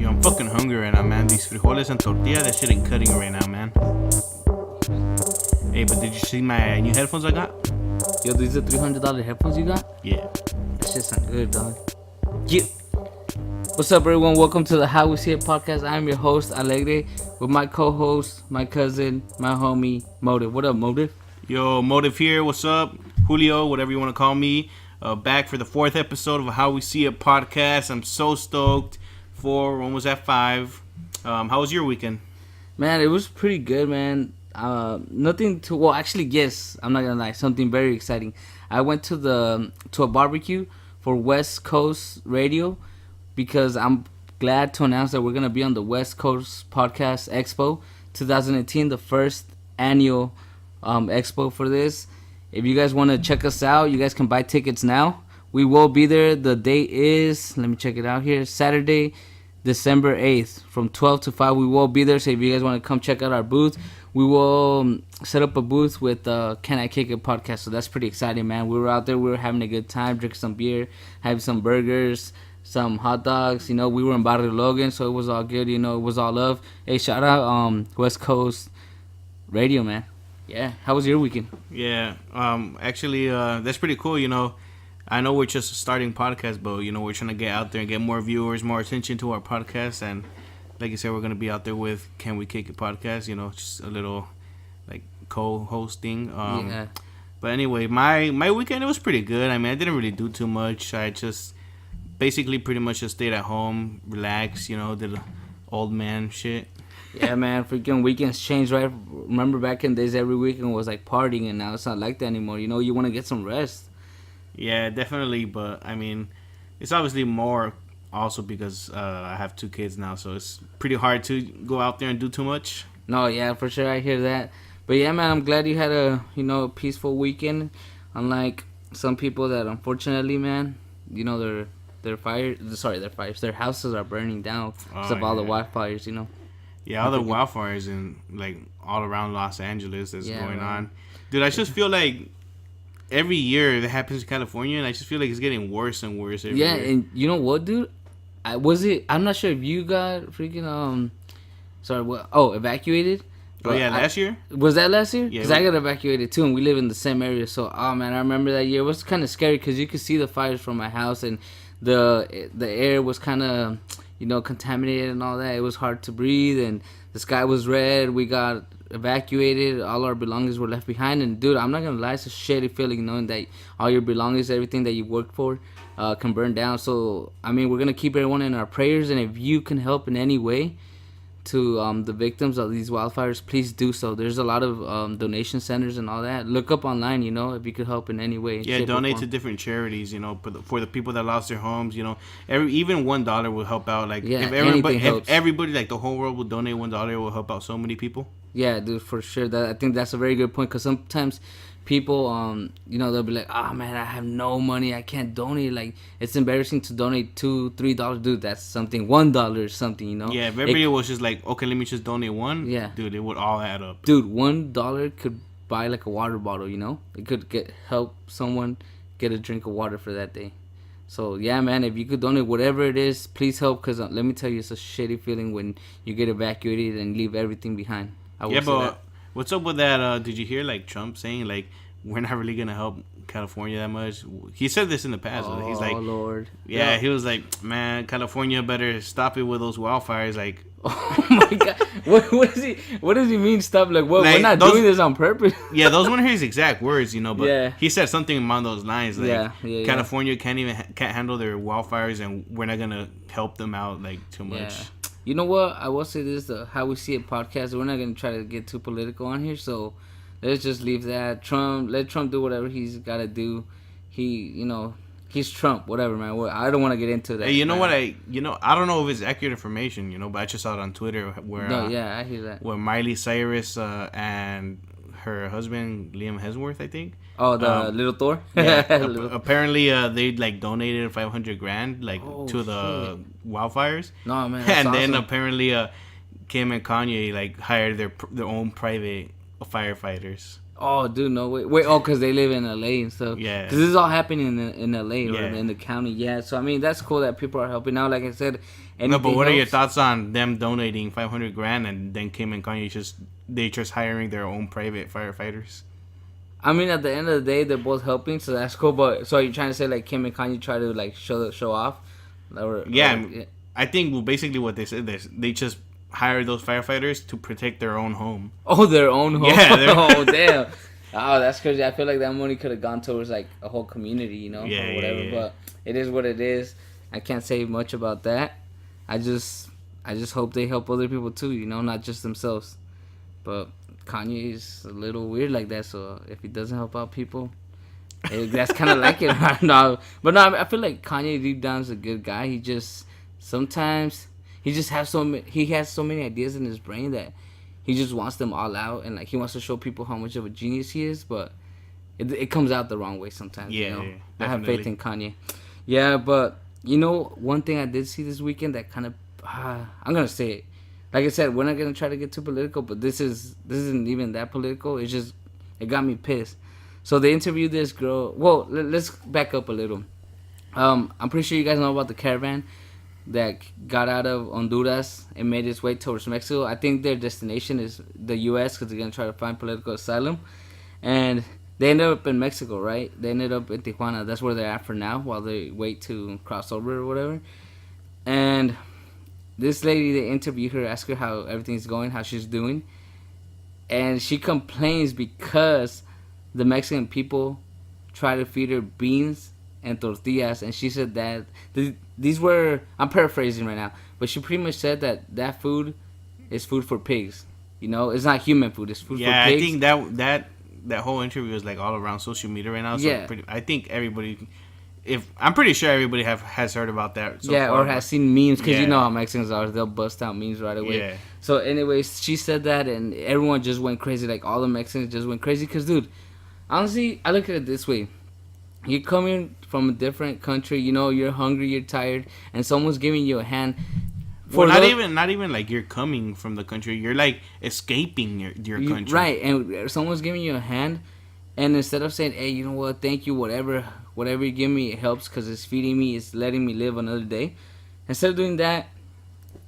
I'm fucking hungry right now, man. These frijoles and tortilla, that shit ain't cutting right now, man. Hey, but did you see my new headphones I got? Yo, these are $300 headphones you got? Yeah. That shit sound good, dog. Yeah. What's up, everyone? Welcome to the How We See It podcast. I'm your host, Alegre, with my co-host, my cousin, my homie, Motive. What up, Motive? Yo, Motive here. What's up? Julio, whatever you want to call me. Back for the 4th episode of How We See It podcast. I'm so stoked. 4, almost at 5. How was your weekend? Man, it was pretty good, man. Nothing to... Well, actually, yes. I'm not going to lie. Something very exciting. I went to a barbecue for West Coast Radio because I'm glad to announce that we're going to be on the West Coast Podcast Expo 2018, the first annual expo for this. If you guys want to check us out, you guys can buy tickets now. We will be there. The date is, let me check it out here, Saturday, December 8th from 12 to 5. We will be there. So if you guys want to come check out our booth, we will set up a booth with Can I Kick It podcast. So that's pretty exciting, man. We were out there. We were having a good time, drinking some beer, having some burgers, some hot dogs. You know, we were in Barrio Logan, so it was all good. You know, it was all love. Hey, shout out West Coast Radio, man. Yeah. How was your weekend? Yeah. Actually, that's pretty cool, you know. I know we're just a starting podcast, but, you know, we're trying to get out there and get more viewers, more attention to our podcast. And like I said, we're going to be out there with Can We Kick It podcast, you know, just a little, like, co-hosting. Yeah. But anyway, my weekend, it was pretty good. I mean, I didn't really do too much. I just basically pretty much just stayed at home, relaxed, you know, did old man shit. Yeah, man, freaking weekends changed, right? Remember back in days, every weekend was like partying, and now it's not like that anymore. You know, you want to get some rest. Yeah, definitely, but I mean, it's obviously more also because I have 2 kids now, so it's pretty hard to go out there and do too much. No, yeah, for sure, I hear that. But yeah, man, I'm glad you had a peaceful weekend. Unlike some people that unfortunately, man, you know, their houses are burning down because of all the wildfires, you know. Yeah, all the wildfires in, like, all around Los Angeles that's going man. on. Dude, I just feel like every year it happens in California, and I just feel like it's getting worse and worse every year. And you know what, dude? I'm not sure if you got freaking, evacuated? Last year? Was that last year? Yeah. Because I got evacuated, too, and we live in the same area. So, oh, man, I remember that year. It was kind of scary because you could see the fires from my house, and the air was kind of... you know, contaminated and all that. It was hard to breathe, and the sky was red. We got evacuated. All our belongings were left behind. And, dude, I'm not going to lie, it's a shitty feeling knowing that all your belongings, everything that you worked for, can burn down. So, I mean, we're going to keep everyone in our prayers, and if you can help in any way to the victims of these wildfires, please do so. There's a lot of donation centers and all that. Look up online, you know, if you could help in any way. Yeah, donate to different charities, you know, for the people that lost their homes, you know. Even $1 will help out. Like, if everybody, like the whole world would donate $1, it will help out so many people. Yeah, dude, for sure. I think that's a very good point, because sometimes people, you know, they'll be like, oh, man, I have no money, I can't donate. Like, it's embarrassing to donate $2, $3. Dude, that's something. $1 or something, you know? Yeah, if everybody was just like, okay, let me just donate $1, yeah, dude, it would all add up. Dude, $1 could buy, like, a water bottle, you know? It could help someone get a drink of water for that day. So, yeah, man, if you could donate whatever it is, please help, because let me tell you, it's a shitty feeling when you get evacuated and leave everything behind. Yeah, but what's up with that? Did you hear, like, Trump saying, like, we're not really going to help California that much? He said this in the past. Oh, he's like, Lord. Yeah, he was like, man, California better stop it with those wildfires. Like, oh, my God. What does he mean stop? Like, what? Like, we're not doing this on purpose. Yeah, those weren't his exact words, you know, but yeah, he said something along those lines. Like, California can't handle their wildfires, and we're not going to help them out, like, too much. Yeah. You know what? I will say this, the How We See It podcast, we're not going to try to get too political on here, so let's just leave that. Let Trump do whatever he's got to do. He's Trump, whatever, man. I don't want to get into that. Hey, you know what? I don't know if it's accurate information, you know, but I just saw it on Twitter where... No, yeah, I hear that. Where Miley Cyrus and her husband, Liam Hemsworth, I think. Oh, the little Thor? Yeah. Apparently, they, like, donated $500,000, like, to the wildfires. No, man, and awesome. then apparently, Kim and Kanye, like, hired their own private firefighters. Oh, dude, no way. Wait, oh, because they live in LA and stuff. Yeah. Because this is all happening in LA or Yeah. in the county. Yeah. So I mean, that's cool that people are helping out. Like I said, No, but what are your helps. thoughts on them donating 500 grand and then Kim and Kanye just hiring their own private firefighters? I mean, at the end of the day, they're both helping, so that's cool. But so you're trying to say like Kim and Kanye try to like show off? Yeah, I think well, basically what they said is they just hire those firefighters to protect their own home. Oh, their own home. Yeah, they're- Oh, damn. Oh, that's crazy. I feel like that money could have gone towards like a whole community, you know, Yeah, or whatever. yeah. But it is what it is. I can't say much about that. I just hope they help other people too, you know, not just themselves. But Kanye is a little weird like that, so if he doesn't help out people, that's kind of like it. No, but no, I feel like Kanye deep down is a good guy. He just sometimes he just has he has so many ideas in his brain that he just wants them all out, and like he wants to show people how much of a genius he is, but it comes out the wrong way sometimes. Yeah, you know? yeah, I have faith definitely. in Kanye. Yeah, but you know, one thing I did see this weekend that kind of I'm gonna say it. Like I said, we're not gonna try to get too political, but this isn't even that political. It's just it got me pissed. So they interviewed this girl. Well, let's back up a little. I'm pretty sure you guys know about the caravan that got out of Honduras and made its way towards Mexico. I think their destination is the U.S. because they're gonna try to find political asylum, and they ended up in Mexico, right? They ended up in Tijuana. That's where they're at for now, while they wait to cross over or whatever. And this lady, they interview her, ask her how everything's going, how she's doing, and she complains because the Mexican people try to feed her beans and tortillas, and she said that these were, I'm paraphrasing right now, but she pretty much said that food is food for pigs. You know, it's not human food; it's food Yeah, for I pigs. think that whole interview is like all around social media right now. So Yeah. I think everybody, I'm pretty sure everybody has heard about that. So Yeah, far, or has seen memes, because Yeah. you know how Mexicans are; they'll bust out memes right away. Yeah. So, anyways, she said that, and everyone just went crazy. Like all the Mexicans just went crazy, because dude, honestly, I look at it this way: you're coming from a different country, you know, you're hungry, you're tired, and someone's giving you a hand. Well, not those- even like you're coming from the country. You're like escaping your country. Right, and someone's giving you a hand, and instead of saying, "Hey, you know what? Thank you, whatever you give me, it helps because it's feeding me, it's letting me live another day." Instead of doing that,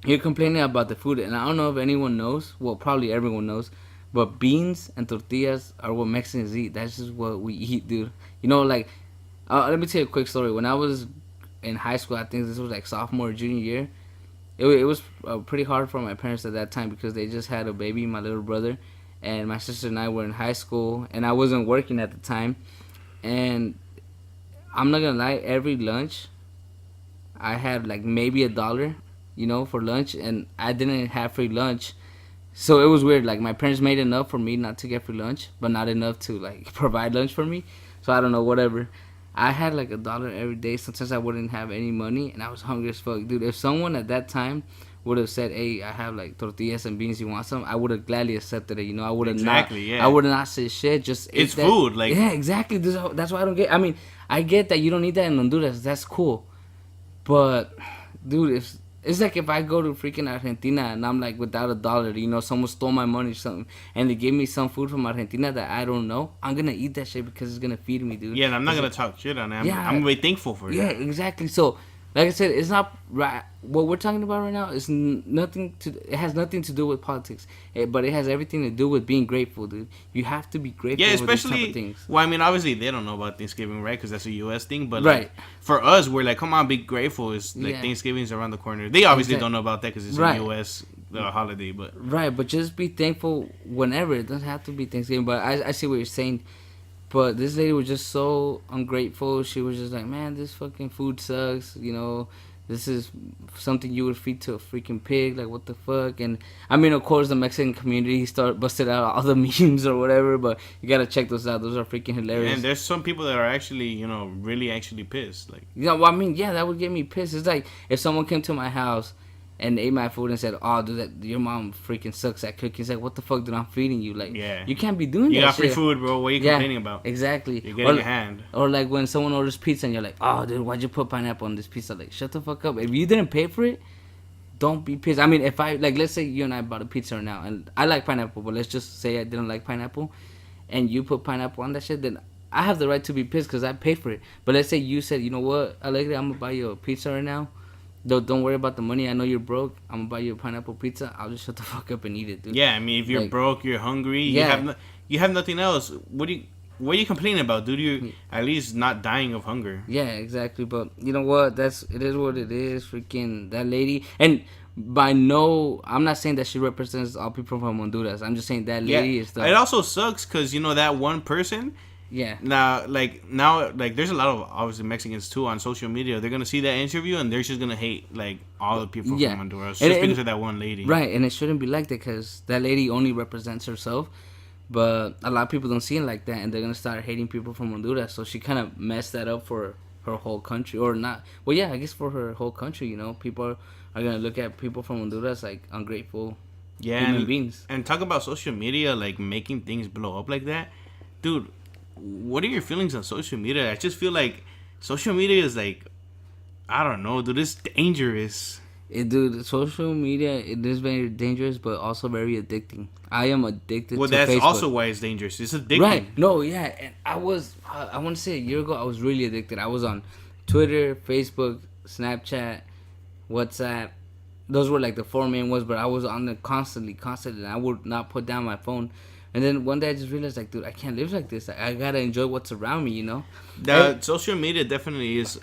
you're complaining about the food, and I don't know if anyone knows. Well, probably everyone knows, but beans and tortillas are what Mexicans eat. That's just what we eat, dude. You know, like, let me tell you a quick story. When I was in high school, I think this was like sophomore or junior year. It was pretty hard for my parents at that time because they just had a baby, my little brother, and my sister and I were in high school, and I wasn't working at the time. And I'm not gonna lie, every lunch I had like maybe $1, you know, for lunch, and I didn't have free lunch. So it was weird. Like my parents made enough for me not to get free lunch, but not enough to like provide lunch for me. So I don't know, whatever. I had like $1 every day. Sometimes I wouldn't have any money, and I was hungry as fuck, dude. If someone at that time would have said, "Hey, I have like tortillas and beans. You want some?" I would have gladly accepted it. You know, I would have Exactly, not. yeah. I would have not said shit. Just ate It's that. food, like- yeah, exactly. That's why I don't get. I mean, I get that you don't need that in Honduras. That's cool, but dude, if it's like if I go to freaking Argentina and I'm like without $1, you know, someone stole my money or something, and they gave me some food from Argentina that I don't know, I'm gonna eat that shit because it's gonna feed me, dude. Yeah, and I'm not It's gonna talk shit on it. I'm Yeah. gonna be thankful for it. yeah, exactly. So, like I said, it's not right. What we're talking about right now is nothing to. It has nothing to do with politics, but it has everything to do with being grateful, dude. You have to be grateful. Yeah, for these type of especially. things. Well, I mean, obviously they don't know about Thanksgiving, right? Because that's a U.S. thing. But Right. like, for us, we're like, come on, be grateful. It's like Yeah. Thanksgiving's around the corner. They obviously Exact- don't know about that because it's Right. a U.S. Holiday. But Right, but just be thankful whenever. It doesn't have to be Thanksgiving. But I see what you're saying. But this lady was just so ungrateful. She was just like, man, this fucking food sucks. You know, this is something you would feed to a freaking pig. Like, what the fuck? And I mean, of course, the Mexican community busted out all the memes or whatever. But you gotta check those out. Those are freaking hilarious. and there's some people that are actually, really actually pissed. Like, You know, well, I mean, yeah, that would get me pissed. It's like if someone came to my house and ate my food and said, "Oh, dude, your mom freaking sucks at cooking." It's like, what the fuck, dude? I'm feeding you. Like, Yeah. you can't be doing you that got free shit. food, bro. What are you Yeah, complaining about? Exactly. You're getting or, your hand. or like when someone orders pizza and you're like, "Oh, dude, why'd you put pineapple on this pizza?" Like, shut the fuck up. If you didn't pay for it, don't be pissed. I mean, if I like, let's say you and I bought a pizza right now, and I like pineapple, but let's just say I didn't like pineapple, and you put pineapple on that shit, then I have the right to be pissed because I paid for it. But let's say you said, you know what, Alegre, I'm gonna buy you a pizza right now. Don't worry about the money. I know you're broke. I'm gonna buy you a pineapple pizza. I'll just shut the fuck up and eat it, dude. Yeah, I mean, if you're Like, broke, you're hungry, Yeah. you have nothing else. What are you complaining about, dude? You're at least not dying of hunger. Yeah, exactly. But you know what? It is what it is. Freaking that lady. And I'm not saying that she represents all people from Honduras. I'm just saying that lady is the. It also sucks because that one person. Yeah. Now, there's a lot of obviously Mexicans too on social media. They're gonna see that interview and they're just gonna hate like all the people Yeah. from Honduras And- just because and- of that one lady. Right, and it shouldn't be like that because that lady only represents herself. But a lot of people don't see it like that, and they're gonna start hating people from Honduras. So she kind of messed that up for her whole country, or not? Well, yeah, I guess for her whole country. People are gonna look at people from Honduras like ungrateful Yeah, human beings. and talk about social media like making things blow up like that, dude. What are your feelings on social media? I just feel like social media is like, I don't know, dude. It's dangerous. Dude, social media, it is very dangerous, but also very addicting. I am addicted Well, to that's Facebook. also why it's dangerous. It's addicting. Right. No, yeah. And I want to say a year ago, I was really addicted. I was on Twitter, Facebook, Snapchat, WhatsApp. Those were like the four main ones, but I was on them constantly. And I would not put down my phone. And then one day I just realized, like, dude, I can't live like this. I gotta enjoy what's around me, you know? Social media definitely is.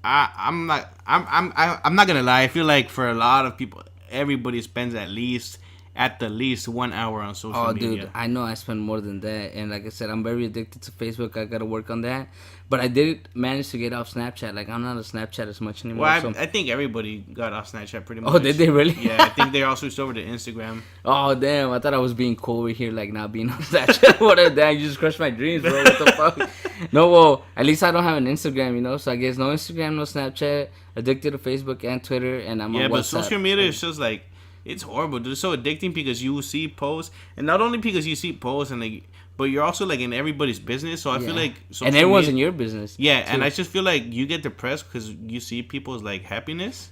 I'm not gonna lie. I feel like for a lot of people, everybody spends at the least 1 hour on social media. Dude, I know I spend more than that. And like I said, I'm very addicted to Facebook. I gotta work on that. But I did manage to get off Snapchat. Like, I'm not a Snapchat as much anymore. Well, I think everybody got off Snapchat pretty much. Oh, did they really? Yeah, I think they all switched over to Instagram. Oh, damn. I thought I was being cool over here, like, not being on Snapchat. What a damn. You just crushed my dreams, bro. What the fuck? No, well, at least I don't have an Instagram, So I guess no Instagram, no Snapchat. Addicted to Facebook and Twitter, and I'm on WhatsApp. But social media is just like, it's horrible, dude. It's so addicting because you see posts, and not only because you see posts, and like, but you're also like in everybody's business. So I feel like and everyone's in your business. Yeah, too. and I just feel like you get depressed because you see people's like happiness,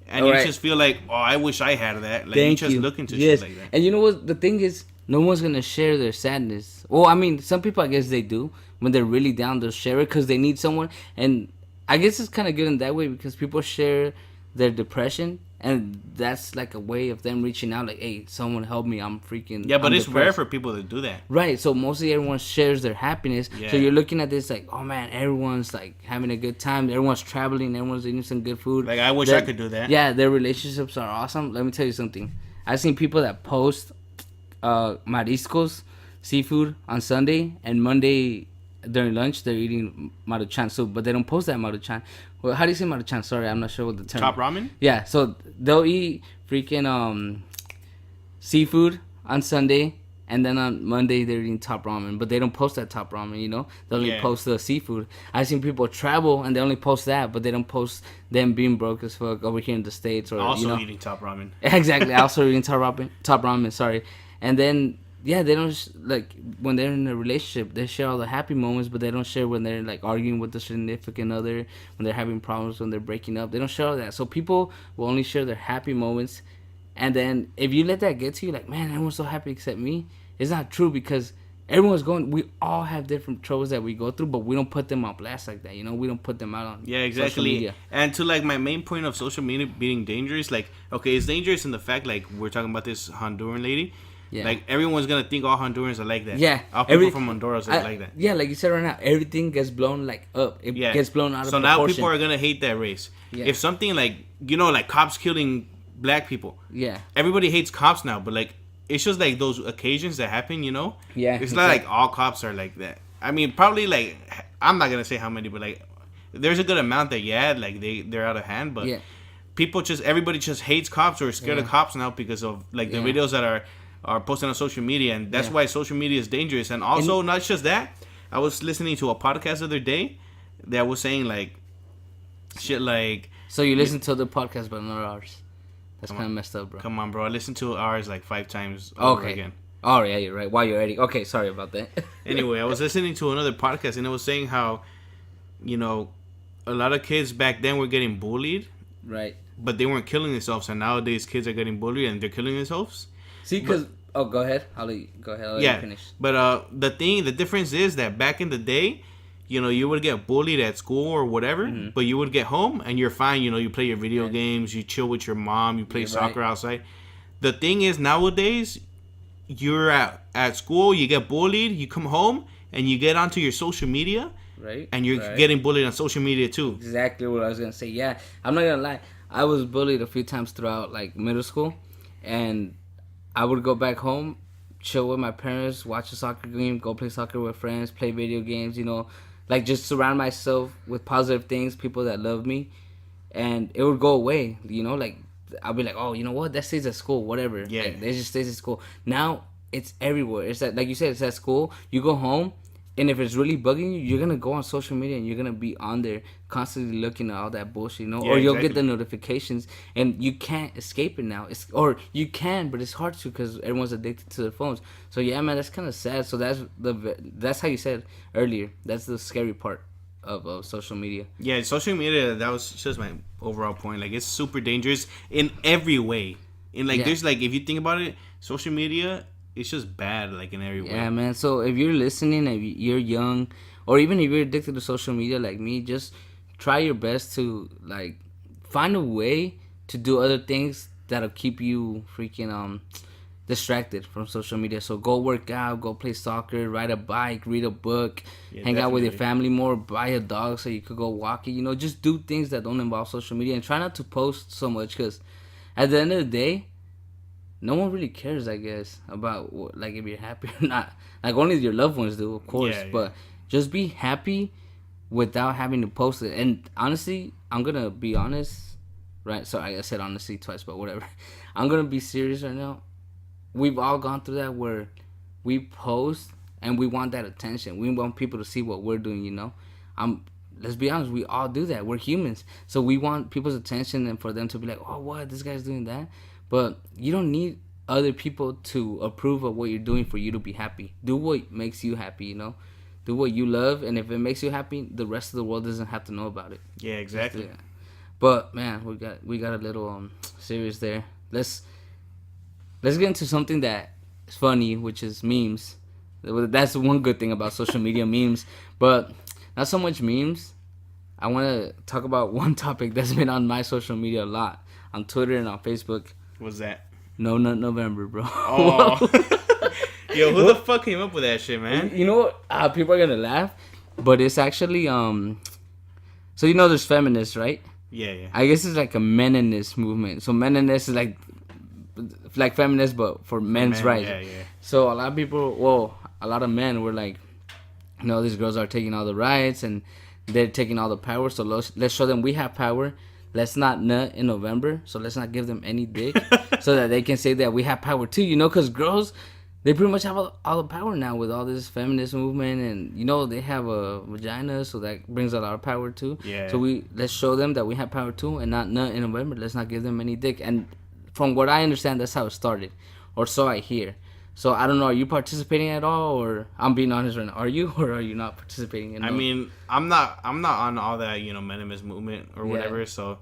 and All you right. just feel like, oh, I wish I had that. Like Thank you just you. look into Yes. shit like that. And you know what? The thing is, no one's gonna share their sadness. Well, I mean, some people, I guess they do. When they're really down, they'll share it because they need someone. And I guess it's kind of good in that way because people share their depression, and that's like a way of them reaching out. Like, hey, someone help me! I'm freaking. Yeah, but I'm it's rare depressed. for people to do that. Right, so mostly everyone shares their happiness. Yeah. So you're looking at this like, oh man, everyone's like having a good time. Everyone's traveling. Everyone's eating some good food. Like, I wish I could do that. Yeah, their relationships are awesome. Let me tell you something. I've seen people that post mariscos, seafood on Sunday, and Monday during lunch they're eating maruchan soup, but they don't post that maruchan. Well, how do you say maruchan? Sorry, I'm not sure what the term. Top ramen. Yeah, so they'll eat freaking seafood on Sunday, and then on Monday they're eating top ramen, but they don't post that top ramen, They only Yeah. post the seafood. I've seen people travel and they only post that, but they don't post them being broke as fuck over here in the States, or Also eating top ramen. Exactly, also eating top ramen. Sorry, and then yeah, they don't like when they're in a relationship. They share all the happy moments, but they don't share when they're like arguing with the significant other, when they're having problems, when they're breaking up. They don't share all that. So people will only share their happy moments, and then if you let that get to you, like, man, everyone's so happy except me. It's not true because everyone's going. We all have different troubles that we go through, but we don't put them on blast like that. We don't put them out on Yeah, social exactly. media. And to like my main point of social media being dangerous, like, okay, it's dangerous in the fact like we're talking about this Honduran lady. Yeah. Like everyone's gonna think all Hondurans are like that. Yeah, All people from Honduras are like that. Yeah, like you said right now, everything gets blown like up. It Yeah. gets blown out of So proportion. now people are gonna hate that race. Yeah. If something like like cops killing black people, Yeah. everybody hates cops now. But like it's just like those occasions that happen. Yeah, It's not like all cops are like that. I mean, probably like I'm not gonna say how many, but like there's a good amount that like they're out of hand. But Yeah. everybody just hates cops or is scared of cops now because of like the Yeah. videos that are posted on social media, and that's Yeah. why social media is dangerous. And also, not just that, I was listening to a podcast the other day that was saying like shit like, So you listen to the podcast, but not ours. That's kind of messed up, bro. come on, bro, I listened to ours like 5 times over Okay. again. Oh yeah, you're right. While you're editing. Okay, sorry about that. Anyway, I was listening to another podcast and it was saying how, a lot of kids back then were getting bullied, right. but they weren't killing themselves, and nowadays kids are getting bullied and they're killing themselves. See, because Oh, go ahead. I'll let you, go ahead. I'll let you Yeah, finish. but the difference is that back in the day, you know, you would get bullied at school or whatever, Mm-hmm. but you would get home and you're fine. You know, you play your video games, you chill with your mom, you play You're soccer right. outside. The thing is nowadays, you're at school, you get bullied, you come home and you get onto your social media, Right. and you're Right. getting bullied on social media too. Exactly what I was gonna say. Yeah, I'm not gonna lie. I was bullied a few times throughout like middle school, and I would go back home, chill with my parents, watch a soccer game, go play soccer with friends, play video games. You know, like just surround myself with positive things, people that love me, and it would go away. You know, like I'll be like, oh, you know what? That stays at school, whatever. Yeah. Like, that just stays at school. Now it's everywhere. It's that, like you said, it's at school. You go home, and if it's really bugging you, you're gonna go on social media and you're gonna be on there constantly looking at all that bullshit, you know. Yeah, or you'll get exactly. the notifications, and you can't escape it now. Or you can, but it's hard to because everyone's addicted to their phones. So yeah, man, that's kind of sad. So that's how you said earlier. That's the scary part of social media. Yeah, social media, that was just my overall point. Like, it's super dangerous in every way. And, like, Yeah. there's, like, if you think about it, social media, it's just bad, like, in every Yeah, way. man. So if you're listening, if you're young, or even if you're addicted to social media like me, just try your best to like find a way to do other things that'll keep you freaking distracted from social media. So go work out, go play soccer, ride a bike, read a book, Yeah, hang out with your definitely. family more, buy a dog so you could go walking. You know, just do things that don't involve social media and try not to post so much because at the end of the day, no one really cares, I guess, about like if you're happy or not. Like only your loved ones do, of course. Yeah, yeah. But just be happy without having to post it. And honestly, I'm gonna be honest, right? So I said honestly twice, but whatever. I'm gonna be serious right now. We've all gone through that where we post and we want that attention. We want people to see what we're doing. You know, let's be honest, we all do that. We're humans, so we want people's attention and for them to be like, oh, what, this guy's doing that. But you don't need other people to approve of what you're doing for you to be happy. Do what makes you happy, you know? Do what you love, and if it makes you happy, the rest of the world doesn't have to know about it. Yeah, exactly. Yeah. But man, we got a little serious there. Let's get into something that is funny, which is memes. That's one good thing about social media, memes. But not so much memes. I want to talk about one topic that's been on my social media a lot, on Twitter and on Facebook. What's that? No Nut November, bro. Oh. Yo, who the fuck came up with that shit, man? You know what? People are gonna laugh, but it's actually So you know, there's feminists, right? Yeah, yeah. I guess it's like a meninist movement. So meninist is like feminist, but for men's Man, rights. yeah, yeah. So a lot of people, well, a lot of men were like, you know, these girls are taking all the rights and they're taking all the power. So let's show them we have power. Let's not nut in November. So let's not give them any dick, so that they can say that we have power too. You know, because girls, they pretty much have all the power now with all this feminist movement, and you know they have a vagina, so that brings a lot of power too. Yeah. So let's show them that we have power too, and not nut in November. Let's not give them any dick. And from what I understand, that's how it started, or so I hear. So I don't know. Are you participating at all, or I'm being honest right now? Are you, or are you not participating? In I mean, I'm not on all that, you know, meninist movement or whatever. Yeah. So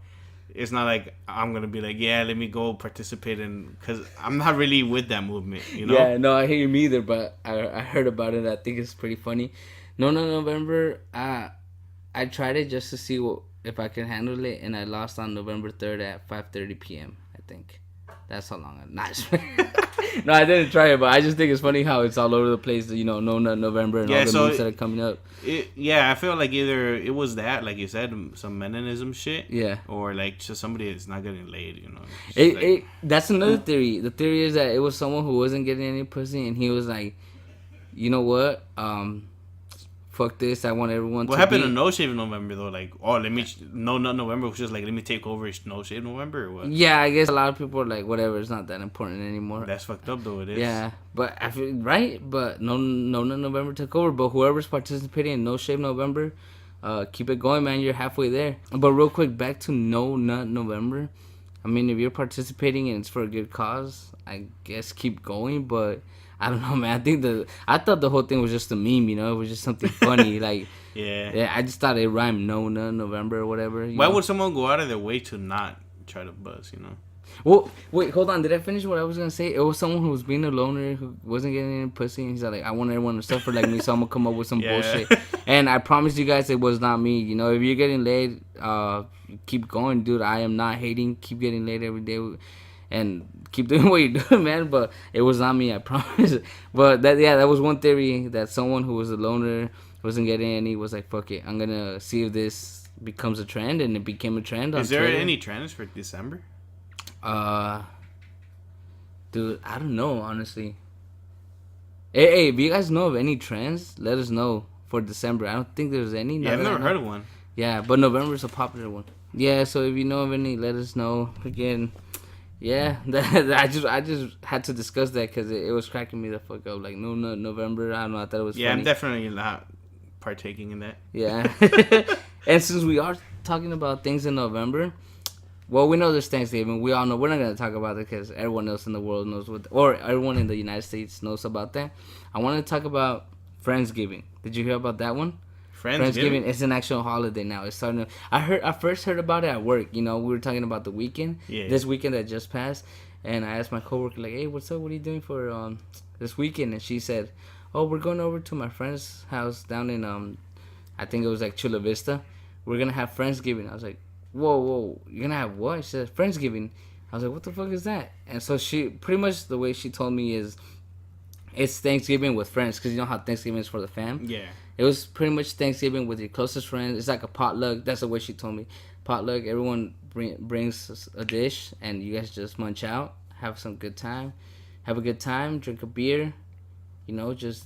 it's not like I'm gonna be like, yeah, let me go participate in, because I'm not really with that movement, you know. Yeah, no, I hear me either, but I heard about it. I think it's pretty funny. No, November. I tried it just to see if I can handle it, and I lost on November 3rd at 5:30 p.m. I think that's how long. Nice. No, I didn't try it, but I just think it's funny how it's all over the place. You know, no Nut November and Yeah, all the so memes that are coming up. Yeah, I feel like either it was that, like you said, some meninism shit, Yeah. or like just somebody that's not getting laid, you know. It's just like- That's another theory. The theory is that it was someone who wasn't getting any pussy, and he was like, you know what? Fuck this. I want everyone What to happened be... to No Shave November though? Like, oh, let me no not November was just like, let me take over No Shave November or what? Yeah, I guess a lot of people are like, whatever, it's not that important anymore. That's fucked up though. It is. Yeah, but I feel right. But no Nut November took over. But whoever's participating in No Shave November, keep it going, man. You're halfway there. But real quick, back to No Nut November. I mean, if you're participating and it's for a good cause, I guess keep going. But I don't know, man. I thought the whole thing was just a meme. You know, it was just something funny. Like, Yeah. I just thought it rhymed No Nut November or whatever. Why know? would someone go out of their way to not try to buzz? You know. Well, wait, hold on. Did I finish what I was gonna say? It was someone who was being a loner, who wasn't getting any pussy, and he's like, I want everyone to suffer like me, so I'm gonna come up with some Yeah. bullshit. And I promise you guys, it was not me. You know, if you're getting laid, keep going, dude. I am not hating. Keep getting laid every day, and keep doing what you're doing, man. But it was not me, I promise. But that was one theory, that someone who was a loner, wasn't getting any, was like, fuck it, I'm gonna see if this becomes a trend, and it became a trend. Is there Twitter. any trends for December? Dude, I don't know, honestly. Hey, if you guys know of any trends, let us know for December. I don't think there's any. Yeah, I've never heard of one. Yeah, but November is a popular one. Yeah, so if you know of any, let us know. Again, yeah, I just had to discuss that because it was cracking me the fuck up. Like, no, November, I don't know, I thought it was Yeah, funny. I'm definitely not partaking in that. Yeah. And since we are talking about things in November, well, we know there's Thanksgiving. We all know we're not gonna talk about it because everyone else in the world knows or everyone in the United States knows about that. I want to talk about Friendsgiving. Did you hear about that one? Friendsgiving is an actual holiday now. It's starting to. I first heard about it at work. You know, we were talking about the weekend. Yeah. This weekend that just passed, and I asked my coworker like, "Hey, what's up? What are you doing for this weekend?" And she said, "Oh, we're going over to my friend's house down in I think it was like Chula Vista. We're gonna have Friendsgiving." I was like, whoa, you're gonna have what? She said, Friendsgiving. I was like, what the fuck is that? And so she, pretty much the way she told me is, it's Thanksgiving with friends, because you know how Thanksgiving is for the fam? Yeah. It was pretty much Thanksgiving with your closest friends. It's like a potluck. That's the way she told me. Potluck, everyone brings a dish, and you guys just munch out, have some good time. Have a good time, drink a beer, you know, just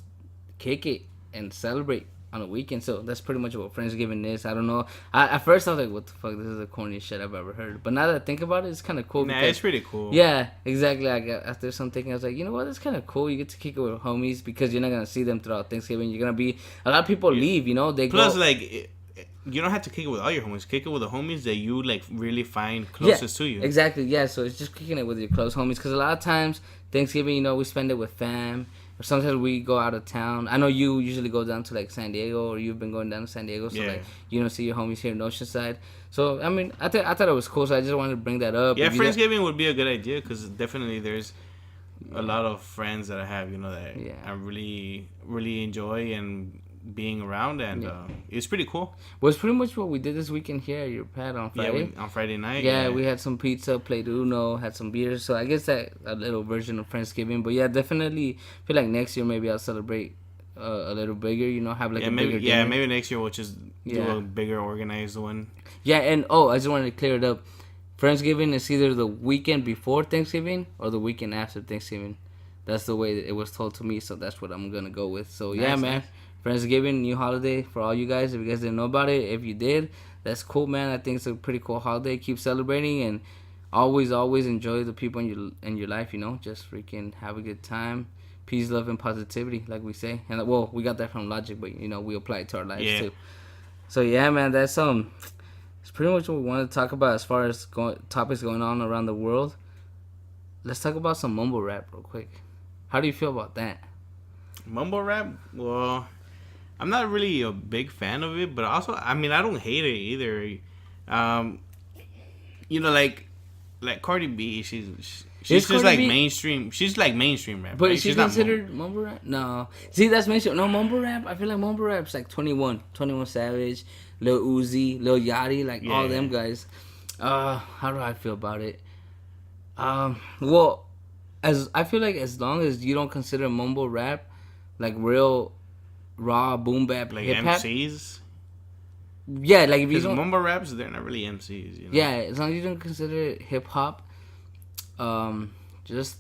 kick it and celebrate on a weekend. So that's pretty much what Friendsgiving is. I don't know. At first I was like, what the fuck? This is the corniest shit I've ever heard. But now that I think about it, it's kind of cool. Nah, because, it's pretty cool. yeah, exactly. Like, after some thinking, I was like, you know what? It's kind of cool. You get to kick it with homies because you're not going to see them throughout Thanksgiving. You're going to be... A lot of people leave, you know? They Plus, go... like... You don't have to kick it with all your homies. Kick it with the homies that you like really find closest to you. Exactly. Yeah. So it's just kicking it with your close homies. Because a lot of times Thanksgiving, you know, we spend it with fam. Or sometimes we go out of town. I know you usually go down to like San Diego, or you've been going down to San Diego. So like you don't see your homies here in Oceanside. So I mean, I thought it was cool. So I just wanted to bring that up. Yeah, Friendsgiving would be a good idea because definitely there's a lot of friends that I have, you know, that I really enjoy and being around, and it's pretty cool. Well, it's pretty much what we did this weekend here at your pad on Friday. On Friday night. Yeah, we had some pizza, played Uno, had some beers. So I guess that a little version of Friendsgiving. But yeah, definitely feel like next year maybe I'll celebrate a little bigger. You know, have like a bigger dinner. Yeah, maybe next year we'll just do a bigger organized one. Yeah, and I just wanted to clear it up. Friendsgiving is either the weekend before Thanksgiving or the weekend after Thanksgiving. That's the way that it was told to me, so that's what I'm gonna go with. So yeah, man. Nice. Friendsgiving, new holiday for all you guys. If you guys didn't know about it, if you did, that's cool, man. I think it's a pretty cool holiday. Keep celebrating and always enjoy the people in your life. You know, just freaking have a good time. Peace, love, and positivity, like we say. And well, we got that from Logic, but you know, we apply it to our lives too. So yeah, man, that's it's pretty much what we wanted to talk about as far as topics going on around the world. Let's talk about some mumble rap real quick. How do you feel about that? Mumble rap? Well, I'm not really a big fan of it, but also, I mean, I don't hate it either. You know, like Cardi B, she's just like mainstream. She's like mainstream rap. But right? she's considered mumble rap? No. See, that's mainstream. No, mumble rap. I feel like mumble rap's like 21 Savage, Lil Uzi, Lil Yachty, like all them guys. How do I feel about it? Well, I feel like as long as you don't consider mumble rap like real raw boom bap like hip hop, MCs. Yeah, like if you don't mumble raps, they're not really MCs. You know? Yeah, as long as you don't consider it hip hop, just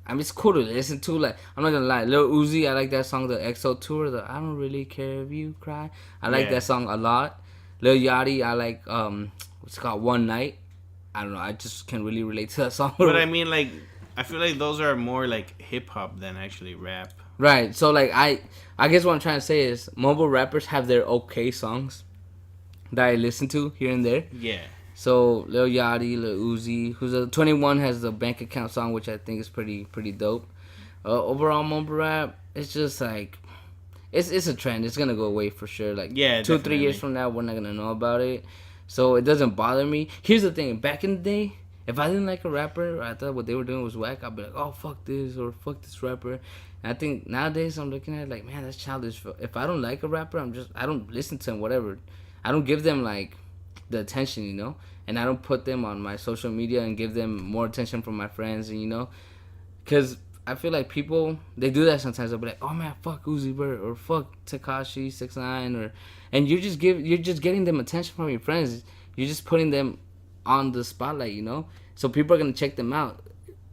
I mean it's cool to listen to. Like I'm not gonna lie, Lil Uzi, I like that song, the EXO tour. The I don't really care if you cry. I like that song a lot. Lil Yachty, I like what's it called, One Night. I don't know, I just can't really relate to that song. But I mean, like, I feel like those are more like hip hop than actually rap. Right. So like I guess what I'm trying to say is mumble rappers have their okay songs that I listen to here and there. Yeah. So Lil Yachty, Lil Uzi, who's a 21 has the bank account song, which I think is pretty dope. Overall mumble rap, it's just like it's a trend. It's gonna go away for sure. Like 2-3 years from now, we're not gonna know about it. So it doesn't bother me. Here's the thing: back in the day, If I didn't like a rapper, or I thought what they were doing was whack, I'd be like, oh, fuck this, or fuck this rapper. And I think nowadays I'm looking at it like, man, that's childish. If I don't like a rapper, I don't listen to them, whatever. I don't give them, like, the attention, you know? And I don't put them on my social media and give them more attention from my friends, and, you know? Because I feel like people, they do that sometimes. They'll be like, oh, man, fuck Uzi Vert, or fuck Tekashi 6ix9ine, or... And you're just getting them attention from your friends. You're just putting them on the spotlight, you know? So people are going to check them out.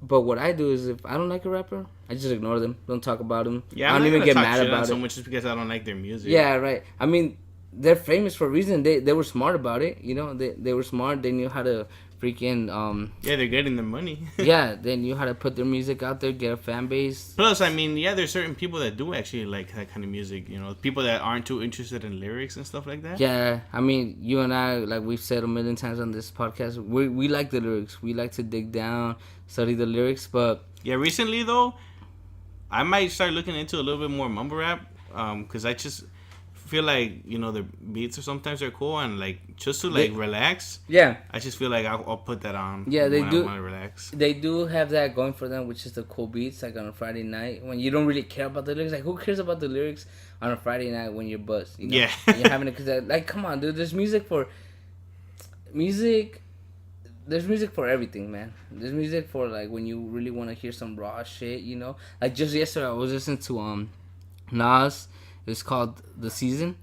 But what I do is, if I don't like a rapper, I just ignore them. Don't talk about them. Yeah, I don't even get mad about it. So much just because I don't like their music. Yeah, right. I mean, they're famous for a reason. They were smart about it, you know? They were smart. They knew how to freaking... Yeah, they're getting the money. Yeah, they knew how to put their music out there, get a fan base. Plus, I mean, yeah, there's certain people that do actually like that kind of music, you know? People that aren't too interested in lyrics and stuff like that. Yeah, I mean, you and I, like we've said a million times on this podcast, we like the lyrics. We like to dig down, study the lyrics, but... Yeah, recently, though, I might start looking into a little bit more mumble rap, because I just feel like, you know, the beats are sometimes are cool, and, like, just to, like, relax. Yeah. I just feel like I'll put that on. Yeah, they when do. I want to relax. They do have that going for them, which is the cool beats, like on a Friday night when you don't really care about the lyrics. Like, who cares about the lyrics on a Friday night when you're buzzed? You know? Yeah. You're having it because, like, come on, dude. There's music for everything, man. There's music for, like, when you really want to hear some raw shit, you know. Like, just yesterday, I was listening to Nas. It's called The Season.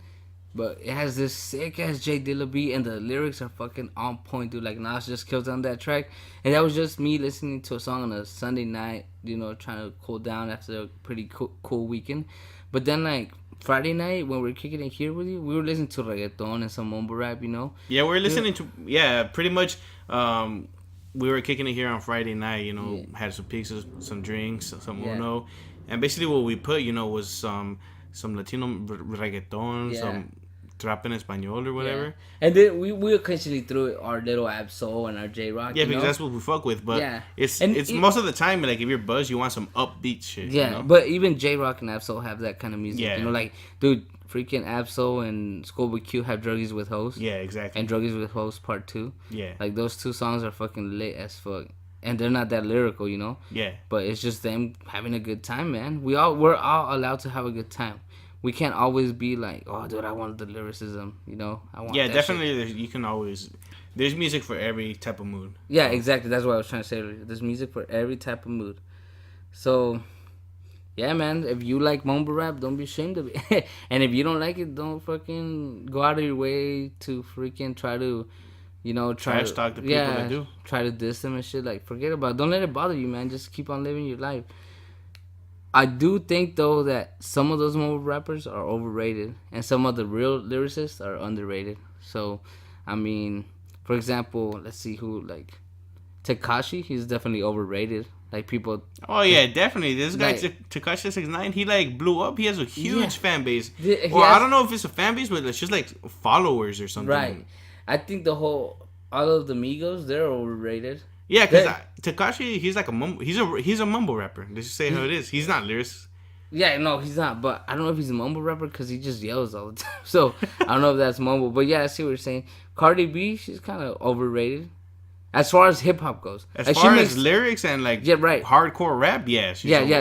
But it has this sick ass Jay Dilla beat, and the lyrics are fucking on point, dude. Like, Nas just kills on that track. And that was just me listening to a song on a Sunday night, you know, trying to cool down after a pretty cool weekend. But then, like, Friday night, when we were kicking it here with you, we were listening to reggaeton and some mumble rap, you know? Yeah, we were listening to, pretty much, we were kicking it here on Friday night, you know, had some pizzas, some drinks, some Uno. And basically what we put, you know, was some Latino reggaeton, some trap en español or whatever. Yeah. And then we occasionally threw our little Ab-Soul and our J-Rock. Yeah, because that's what we fuck with. But it's most of the time, like, if you're buzzed, you want some upbeat shit. Yeah, you know? but even J-Rock and Ab-Soul have that kind of music. Yeah. You know, like, dude, freaking Ab-Soul and Schoolboy Q have Druggies with Hoes. Yeah, exactly. And Druggies with Hoes Part 2. Yeah. Like, those two songs are fucking lit as fuck. And they're not that lyrical, you know? Yeah. But it's just them having a good time, man. We're all allowed to have a good time. We can't always be like, oh, dude, I want the lyricism, you know? I want that definitely. You can always. There's music for every type of mood. Yeah, exactly. That's what I was trying to say earlier. There's music for every type of mood. So, yeah, man. If you like mumble rap, don't be ashamed of it. And if you don't like it, don't fucking go out of your way to freaking try to, you know, trash talk the people that do. Try to diss them and shit. Like, forget about it. Don't let it bother you, man. Just keep on living your life. I do think, though, that some of those mumble rappers are overrated, and some of the real lyricists are underrated. So, I mean, for example, let's see who, like, Tekashi, he's definitely overrated. Like, people... Oh, yeah, definitely. This guy, like, Tekashi 6ix9ine, he, like, blew up. He has a huge fan base. I don't know if it's a fan base, but it's just, like, followers or something. Right. I think all of the Migos, they're overrated. Yeah, because Tekashi, he's like he's a mumble rapper. Let's just say how it is. He's not lyricist. Yeah, no, he's not. But I don't know if he's a mumble rapper because he just yells all the time. So I don't know if that's mumble. But yeah, I see what you're saying. Cardi B, she's kind of overrated as far as hip hop goes. As far as lyrics and like hardcore rap, yeah.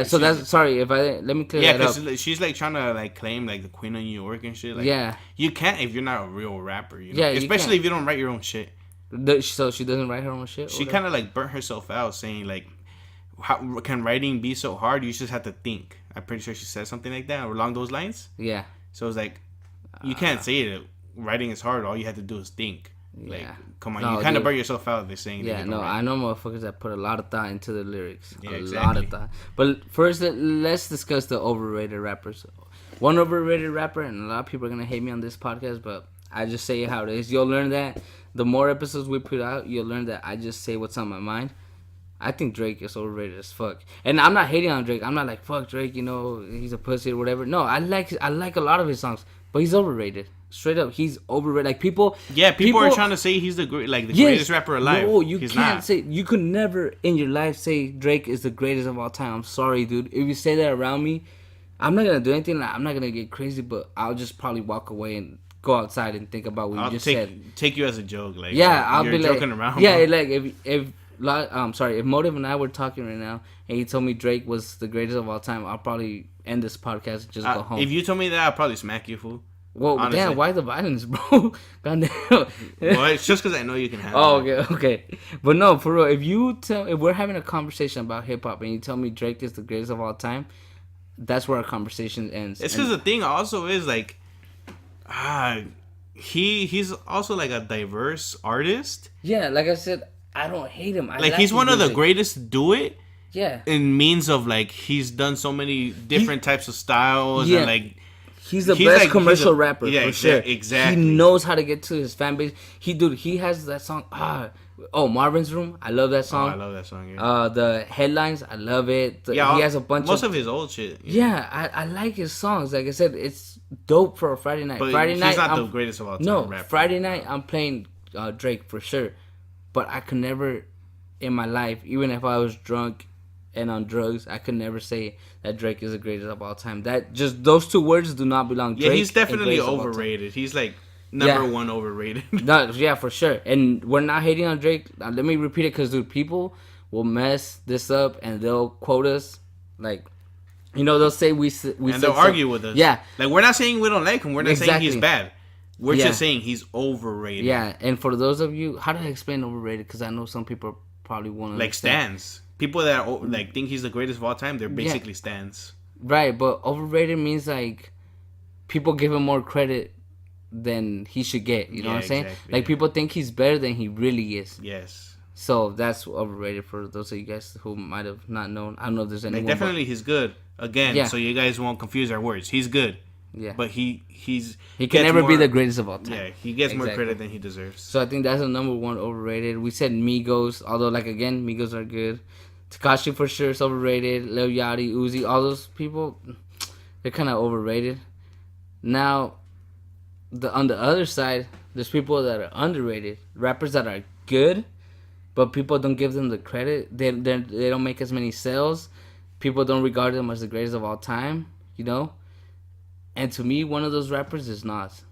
So that's sorry if let me clear that up. Yeah, because she's like trying to like claim like the Queen of New York and shit. Like, you can't if you're not a real rapper. You know? Yeah, especially if you don't write your own shit. So she doesn't write her own shit? She kind of like burnt herself out saying like, how can writing be so hard? You just have to think. I'm pretty sure she said something like that or along those lines. Yeah. So it's like, you can't say it. Writing is hard. All you have to do is think. Like, come on. You kind of burn yourself out. They're saying. Yeah, no, I know motherfuckers that put a lot of thought into the lyrics. Yeah, lot of thought. But first, let's discuss the overrated rappers. One overrated rapper, and a lot of people are going to hate me on this podcast, but I just say it how it is. You'll learn that the more episodes we put out, you'll learn that I just say what's on my mind. I think Drake is overrated as fuck. And I'm not hating on Drake. I'm not like, fuck Drake, you know, he's a pussy or whatever. No, I like a lot of his songs, but he's overrated. Straight up, he's overrated. Like, people are trying to say he's the greatest rapper alive. No, you can't say. You could never in your life say Drake is the greatest of all time. I'm sorry, dude. If you say that around me, I'm not gonna do anything. I'm not gonna get crazy, but I'll just probably walk away and go outside and think about what you just said. Take you as a joke, like I'll be like joking around. Yeah, bro. Like if Sorry, if Motive and I were talking right now, and he told me Drake was the greatest of all time, I'll probably end this podcast and just go home. If you told me that, I'd probably smack you, fool. Well, honestly. Damn, why the violence, bro? Goddamn. Well, it's just because I know you can handle it. Okay. But no, for real, if we're having a conversation about hip hop and you tell me Drake is the greatest of all time, that's where our conversation ends. It's because the thing also is like, he's also like a diverse artist. Yeah, like I said, I don't hate him. Like he's one of the greatest to do it. Yeah. In means of like he's done so many different types of styles and like. He's the best commercial rapper, for sure. Exactly. He knows how to get to his fan base. He has that song. Marvin's Room. I love that song. I love that song. Yeah. The Headlines. I love it. He has a bunch. Most of his old shit. Yeah, I like his songs. Like I said, it's dope for a Friday night. But Friday night, he's not the greatest of all time. No, rapper. Friday night I'm playing Drake for sure. But I could never, in my life, even if I was drunk and on drugs, I could never say that Drake is the greatest of all time. That just those two words do not belong. Drake, he's definitely overrated. He's like number one overrated. No, yeah, for sure. And we're not hating on Drake. Let me repeat it because dude, people will mess this up and they'll quote us like, they'll say we and they'll argue with us. Yeah, like we're not saying we don't like him. We're not saying he's bad. We're just saying he's overrated. Yeah, and for those of you, how do I explain overrated? Because I know some people probably want to like stands. People that like think he's the greatest of all time, they're basically stands. Right, but overrated means like people give him more credit than he should get. You know what I'm saying? Exactly, like people think he's better than he really is. Yes. So that's overrated for those of you guys who might have not known. I don't know if there's anyone. Like definitely, he's good. Again, so you guys won't confuse our words. He's good. Yeah. But he can never be the greatest of all time. Yeah, he gets more credit than he deserves. So I think that's the number one overrated. We said Migos, although like again, Migos are good. Tekashi for sure is overrated. Lil Yachty, Uzi, all those people, they're kind of overrated. Now, on the other side, there's people that are underrated. Rappers that are good, but people don't give them the credit. They don't make as many sales. People don't regard them as the greatest of all time, And to me, one of those rappers is Nas.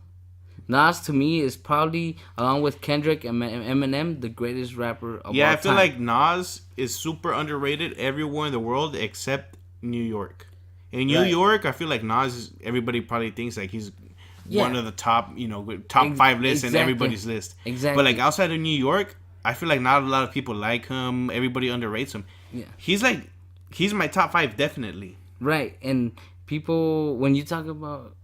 Nas, to me, is probably, along with Kendrick and Eminem, the greatest rapper of all time. Yeah, I feel like Nas is super underrated everywhere in the world except New York. In New York, I feel like Nas, everybody probably thinks like he's one of the top, top 5 lists in everybody's list. Exactly. But like outside of New York, I feel like not a lot of people like him. Everybody underrates him. Yeah. He's my top 5 definitely. Right, and people, when you talk about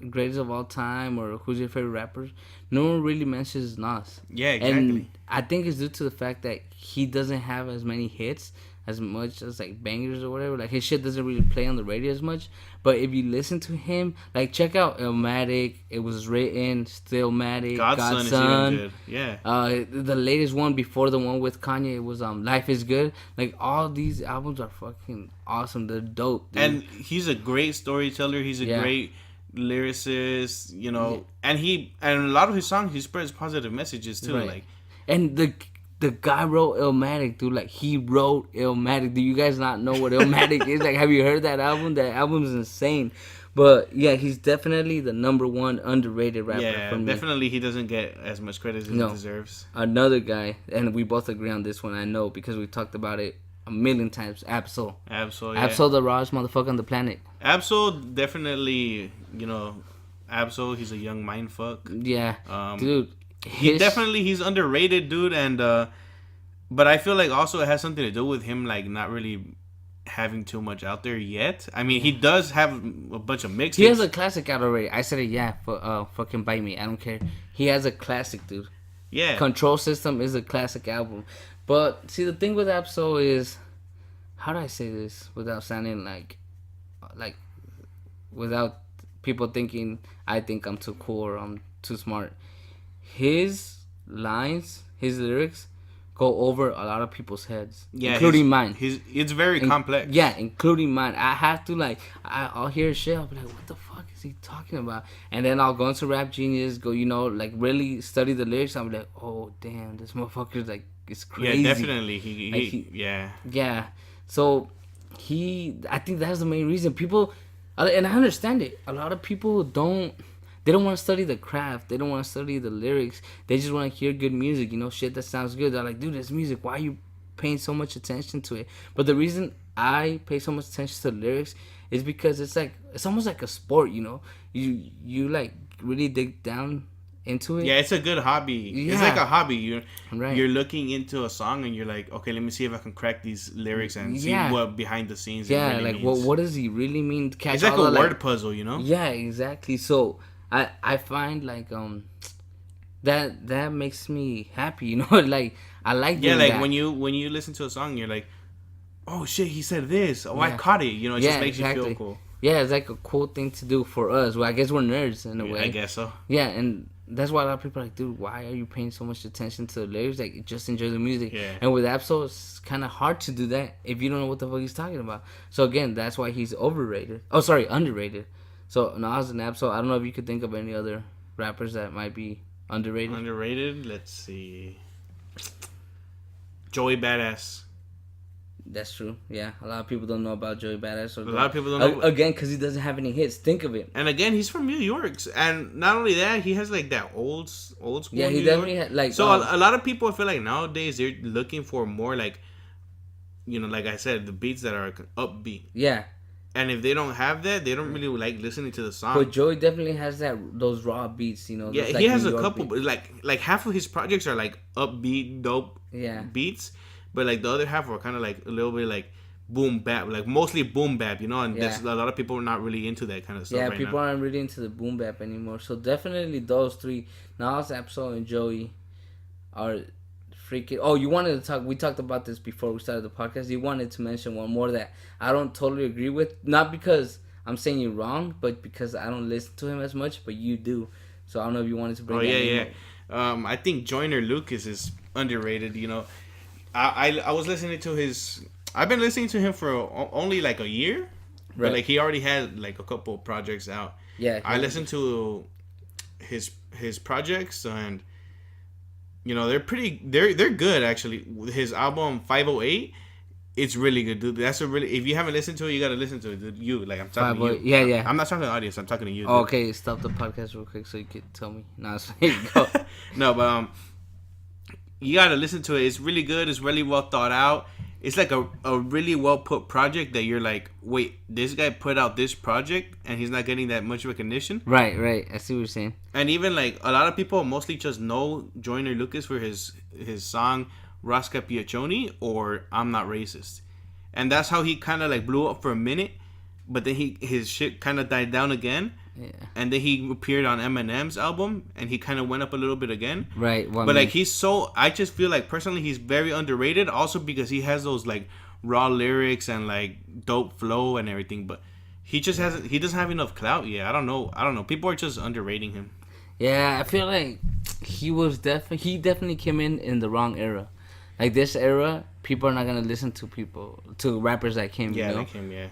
greatest of all time or who's your favorite rappers, no one really mentions Nas. Yeah, exactly. And I think it's due to the fact that he doesn't have as many hits, as much as like bangers or whatever. Like his shit doesn't really play on the radio as much. But if you listen to him, like check out Illmatic, It Was Written, Stillmatic, Godson is even good. Yeah. The latest one before the one with Kanye, it was Life Is Good. Like all these albums are fucking awesome. They're dope, dude. And he's a great storyteller. He's a great lyricist, and a lot of his songs he spreads positive messages too. Like, and the guy wrote Illmatic, dude. Like he wrote Illmatic. Do you guys not know what Illmatic is? Like, have you heard that album? That album is insane. But yeah, he's definitely the number one underrated rapper for me. Definitely he doesn't get as much credit as he deserves. Another guy, and we both agree on this one. I know because we talked about it a million times. Absol. Absol, the rawest motherfucker on the planet. Absol definitely, Absol, he's a young mindfuck. Yeah, dude. He's underrated, dude, and but I feel like also it has something to do with him like not really having too much out there yet. I mean, he does have a bunch of mixtapes. He has a classic out already. I said it, fucking bite me. I don't care. He has a classic, dude. Yeah. Control System is a classic album. But see, the thing with Absol is, how do I say this without sounding like without people thinking I think I'm too cool or I'm too smart. His lines, his lyrics go over a lot of people's heads, including mine. It's very complex. Yeah, including mine. I have to I'll hear shit. I'll be like, what the fuck is he talking about? And then I'll go into Rap Genius, go, really study the lyrics. I'm like, oh damn, this motherfucker's it's crazy. Yeah, definitely. Yeah. So I think that's the main reason people, and I understand it. A lot of people don't want to study the craft. They don't want to study the lyrics. They just want to hear good music, shit that sounds good. They're like, dude, this music, why are you paying so much attention to it. But the reason I pay so much attention to the lyrics is because it's almost like a sport, you know. You like really dig down into it. Yeah, it's a good hobby. It's Yeah. like a hobby. Right. You're looking into a song and you're like, okay, let me see if I can crack these lyrics and see Yeah. what behind the scenes. Yeah, it really like means. what does he really mean? Catch It's like all a the, word puzzle, you know. Yeah, exactly. So I find like that makes me happy, you know. Like I like Yeah, doing like that. when you listen to a song, you're like, oh shit, he said this. Oh, I Yeah. caught it. You know, it Yeah, just makes you exactly. feel cool. Yeah, it's like a cool thing to do for us. Well, I guess we're nerds in a way. I guess so. Yeah, and that's why a lot of people are like, dude, why are you paying so much attention to the lyrics? Like, just enjoy the music. Yeah. And with Absol, it's kind of hard to do that if you don't know what the fuck he's talking about. So again, that's why he's overrated. Oh, sorry, underrated. So Nas and Absol, I don't know if you could think of any other rappers that might be underrated. Underrated. Let's see. Joey Badass. That's true. Yeah, a lot of people don't know about Joey Badass. A lot of people don't know. Again, because he doesn't have any hits. Think of it. And again, he's from New York, and not only that, he has like that old school. Yeah, he New definitely York. had like. So a lot of people, I feel like nowadays they're looking for more like, you know, like I said, the beats that are upbeat. Yeah, And if they don't have that, they don't really like listening to the song. but Joey definitely has those raw beats. You know. Yeah, those, like, he has New a York couple, beats. but like half of his projects are like upbeat, dope Yeah. beats, but like the other half are kind of like a little bit like boom bap, like mostly boom bap, you know. And Yeah. a lot of people are not really into that kind of stuff. Yeah, right people now. aren't really into the boom bap anymore. So definitely those three, Nas, Absol, and Joey, are freaking. Oh, you wanted to talk? We talked about this before we started the podcast. You wanted to mention one more that I don't totally agree with. Not because I'm saying you're wrong, but because I don't listen to him as much. But you do. So I don't know if you wanted to bring. Oh that yeah, in. yeah. I think Joyner Lucas is underrated. You know, I was listening to his. I've been listening to him for only like a year, but Right. like he already had like a couple of projects out. Yeah, I listened to his projects, and you know they're good actually. His album 508, it's really good, dude. That's a really, if you haven't listened to it, you gotta listen to it, dude. You, like, I'm talking to you. Yeah, yeah. I'm not talking to the audience. I'm talking to you. Oh, dude. okay, stop the podcast real quick so you could tell me. No, so here you go. No, but you gotta listen to it. It's really good. It's really well thought out. It's like a really well put project that you're like, wait, this guy put out this project and he's not getting that much recognition. Right. I see what you're saying. And even like a lot of people mostly just know Joyner Lucas for his song Rosca Piaccioni or I'm Not Racist, and that's how he kind of like blew up for a minute. But then his shit kind of died down again. Yeah. And then he appeared on Eminem's album, and he kind of went up a little bit again. Right. Well, But like I just feel like personally he's very underrated. Also because he has those like raw lyrics and like dope flow and everything. But he just he doesn't have enough clout yet. I don't know. People are just underrating him. yeah, I feel like he definitely came in the wrong era. Like this era, people are not gonna listen to rappers like him. Yeah, you know? like him. Yeah.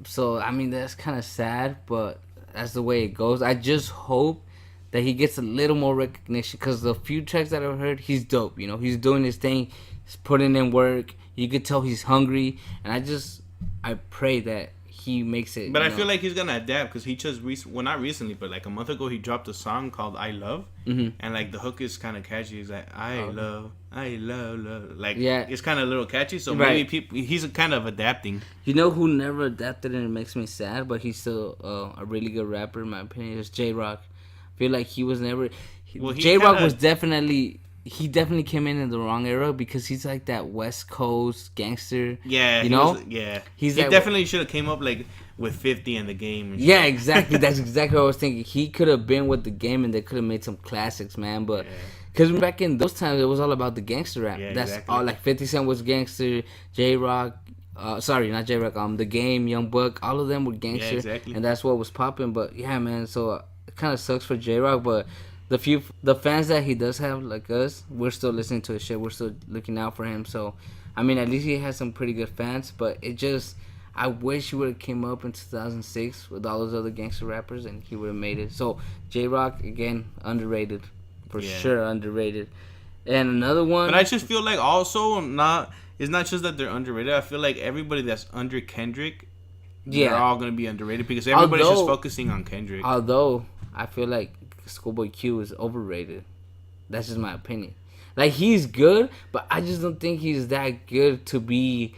So I mean that's kind of sad, but that's the way it goes. I just hope that he gets a little more recognition because the few tracks that I've heard, he's dope. You know, he's doing his thing, he's putting in work. You could tell he's hungry, and I pray that he makes it. But I know? feel like he's gonna adapt because he just not recently, but like a month ago, he dropped a song called "I Love," and like the hook is kind of catchy. He's like, "I love, love," like Yeah. it's kind of a little catchy. So Right. maybe he's kind of adapting. You know who never adapted and it makes me sad, but he's still a really good rapper in my opinion. Is J Rock. I feel like he was never. Well, he J Rock kinda- was definitely. He definitely came in the wrong era because he's like that West Coast gangster. Yeah, you know. he that- definitely should have came up like with 50 in the game. And shit. Yeah, exactly. That's exactly what I was thinking. He could have been with the game and they could have made some classics, man. But because back in those times, it was all about the gangster rap. Yeah, That's exactly. all. Like 50 Cent was gangster. J Rock. Sorry, not J Rock. The Game, Young Buck. All of them were gangster. Yeah, exactly. And that's what was popping. But yeah, man. So it kind of sucks for J Rock, but. The fans that he does have, like us, we're still listening to his shit. We're still looking out for him. So, I mean, at least he has some pretty good fans. But it just, I wish he would have came up in 2006 with all those other gangster rappers, and he would have made it. So, J Rock again, underrated, for Yeah. sure, underrated. And another one. But I just feel like also it's not just that they're underrated. I feel like everybody that's under Kendrick, they're all gonna be underrated because everybody's just focusing on Kendrick. Although I feel like Schoolboy Q is overrated. That's just my opinion. Like, he's good, but I just don't think he's that good to be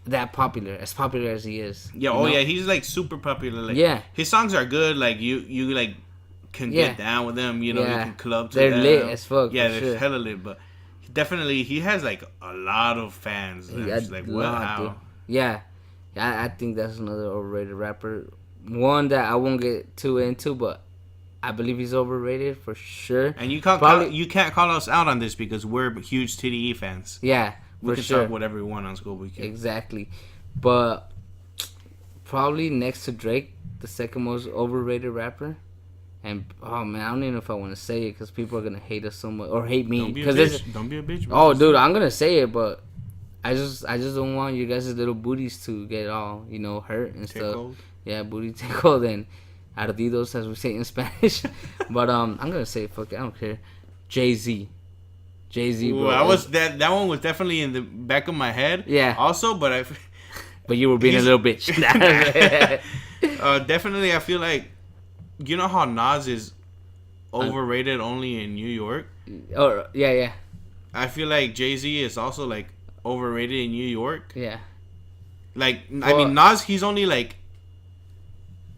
that popular as he is. Yeah, you know? yeah, he's like super popular. Like, Yeah. his songs are good. Like you like can Yeah. get down with them. You know, Yeah. you can club to They're them. lit as fuck, Yeah, for they're sure. hella lit. But definitely, he has like a lot of fans. And Yeah, it's like, what? lot, How? dude. Yeah, I think that's another overrated rapper. One that I won't get too into, but I believe he's overrated for sure. And you can't Probably- you can't call us out on this because we're huge TDE fans. Yeah, We for can sure. talk whatever we want on School Weekend. Exactly. But probably next to Drake, the second most overrated rapper. And oh man, I don't even know if I want to say it because people are gonna hate us so much or hate me. Don't be a Cause this, bitch. Don't be a bitch. Bro. oh dude, I'm gonna say it, but I just don't want you guys' little booties to get all hurt and Take stuff. hold. Yeah, booty take hold and ardidos as we say in Spanish. But I'm gonna say fuck it, I don't care. Jay-Z, Ooh, bro. I was that one was definitely in the back of my head. Yeah. Also, but But you were being a He's- little bitch. definitely I feel like you know how Nas is overrated only in New York. Oh yeah. I feel like Jay-Z is also like overrated in New York. Yeah. Like I mean Nas, he's only like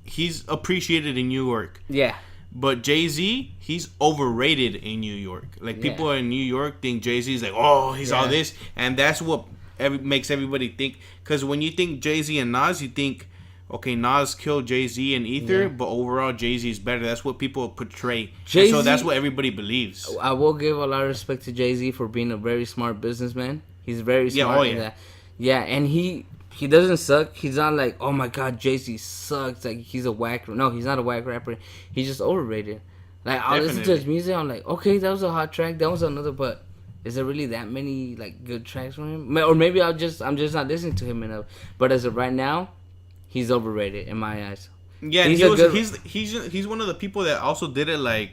he's appreciated in New York. Yeah. But Jay-Z, he's overrated in New York. Like, Yeah. people in New York think Jay-Z's like, oh, he's all Yeah. this. And that's what makes everybody think. Because when you think Jay-Z and Nas, you think, okay, Nas killed Jay-Z and Ether, Yeah. but overall, Jay-Z is better. That's what people portray. And Jay-Z- so that's what everybody believes. I will give a lot of respect to Jay-Z for being a very smart businessman. He's very Yeah, smart oh, in yeah. that. Yeah, and he doesn't suck. He's not like, oh my god, Jay-Z sucks. Like, he's a whack. No, he's not a whack rapper. He's just overrated. Like, I'll listen to his Definitely. music. I'm like, okay, that was a hot track. That was another, but is there really that many like good tracks from him? Or maybe I'm just not listening to him enough. But as of right now, he's overrated in my eyes. Yeah, and He's he a was, good- he's one of the people that also did it like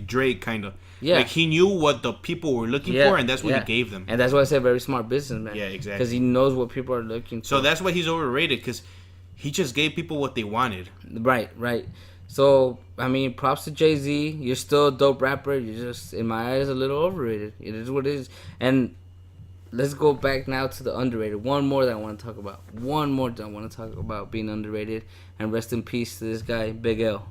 Drake, kind of. Yeah. Like, he knew what the people were looking Yeah, for, and that's what yeah. he gave them. And that's why I said very smart businessman. Yeah, exactly. Because he knows what people are looking for. So that's why he's overrated, because he just gave people what they wanted. Right. So, I mean, props to Jay-Z. You're still a dope rapper. You're just, in my eyes, a little overrated. It is what it is. And let's go back now to the underrated. One more that I want to talk about being underrated. And rest in peace to this guy, Big L.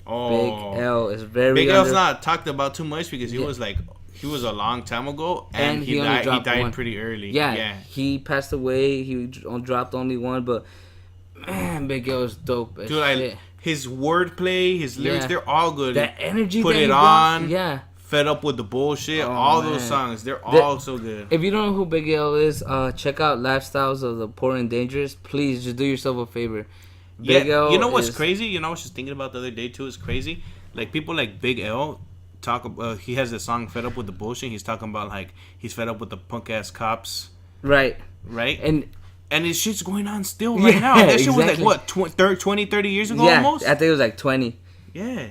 Oh, Big L is very Big L's under- not talked about too much because he Yeah. was a long time ago, and, And he he only died. He dropped died one. pretty early. Yeah, he passed away. He dropped only one, but man, Big L is dope as Dude, shit. his wordplay, his lyrics, Yeah. they're all good. That energy Put that It he brought, On. yeah. Fed Up with the Bullshit, Oh, all those man. songs, they're all so good. If you don't know who Big L is, check out Lifestyles of the Poor and Dangerous. Please, just do yourself a favor. Big Yeah, L you know what's is- crazy? You know, I was just thinking about the other day too. It's crazy. Like, people like Big L talk about. He has the song "Fed Up with the Bullshit." He's talking about like he's fed up with the punk ass cops, Right. right? And And shit's going on still right Yeah, now. That shit was exactly. like what 20, 30 years ago yeah, almost. I think it was like 20. Yeah,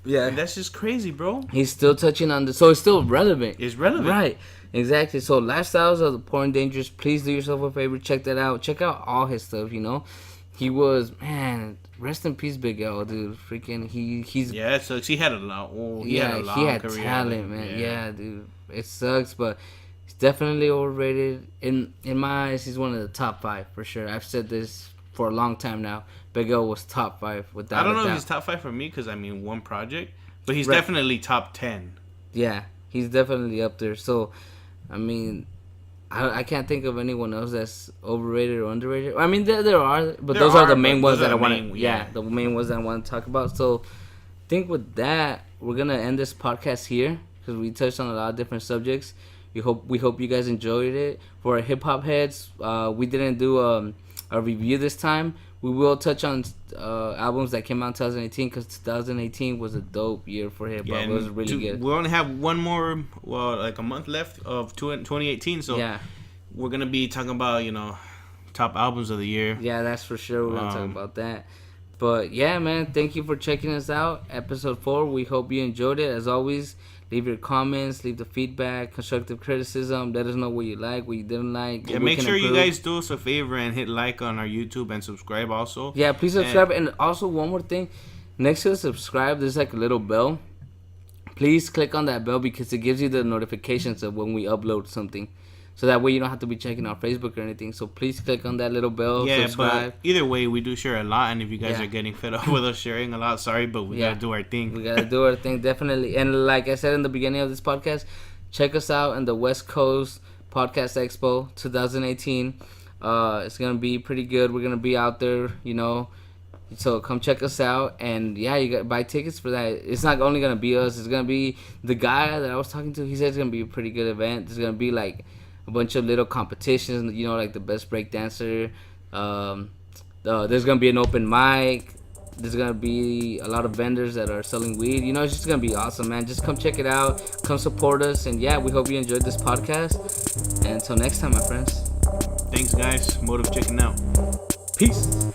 Yeah. and that's just crazy, bro. He's still touching on the, so it's still relevant. It's relevant. Right. Exactly. So Lifestyles of the Poor and Dangerous. Please do yourself a favor. Check that out. Check out all his stuff. He was, man. Rest in peace, Big L, dude. Freaking, he's Yeah, it sucks. He had a lot. Oh, he had a long he had career. talent, man. Yeah. Dude, it sucks, but he's definitely overrated. In my eyes, he's one of the top 5 for sure. I've said this for a long time now. Big L was top 5 without. I don't a know if doubt. he's top 5 for me because I mean one project, but he's Right. definitely top 10. Yeah, he's definitely up there. So, I mean, I can't think of anyone else that's overrated or underrated. I mean, there are, but There those are the are, main but ones those that I are the want main- to. yeah. Yeah, the main ones that I want to talk about. So, I think with that, we're gonna end this podcast here because we touched on a lot of different subjects. We hope you guys enjoyed it. For our hip hop heads, we didn't do a review this time. We will touch on albums that came out in 2018 because 2018 was a dope year for hip hop. Yeah, It was really good. We only have one more, like a month left of 2018, so Yeah. we're gonna be talking about top albums of the year. Yeah, that's for sure. We're gonna talk Um, about that. But yeah, man, thank you for checking us out. Episode 4. We hope you enjoyed it. As always, leave your comments, leave the feedback, constructive criticism. Let us know what you like, what you didn't like. Yeah, what we make can sure you improve. guys do us a favor and hit like on our YouTube and subscribe also. Yeah, please subscribe. And also one more thing, next to the subscribe, there's like a little bell. please click on that bell because it gives you the notifications of when we upload something. So that way you don't have to be checking our Facebook or anything. So please click on that little bell, Yeah, subscribe. but either way, we do share a lot, and if you guys Yeah. are getting fed up with us sharing a lot, sorry, but we Yeah. gotta do our thing. We gotta do our thing, definitely. And like I said in the beginning of this podcast, check us out in the West Coast Podcast Expo 2018. It's gonna be pretty good. We're gonna be out there, you know. So come check us out, and yeah, you got buy tickets for that. It's not only gonna be us. It's gonna be the guy that I was talking to. He said it's gonna be a pretty good event. There's gonna be like a bunch of little competitions, you know, like the best break dancer. There's gonna be an open mic. There's gonna be a lot of vendors that are selling weed. You know, it's just gonna be awesome, man. Just come check it out. Come support us, and yeah, we hope you enjoyed this podcast. And until next time, my friends. Thanks, guys. Motive checking out. Peace.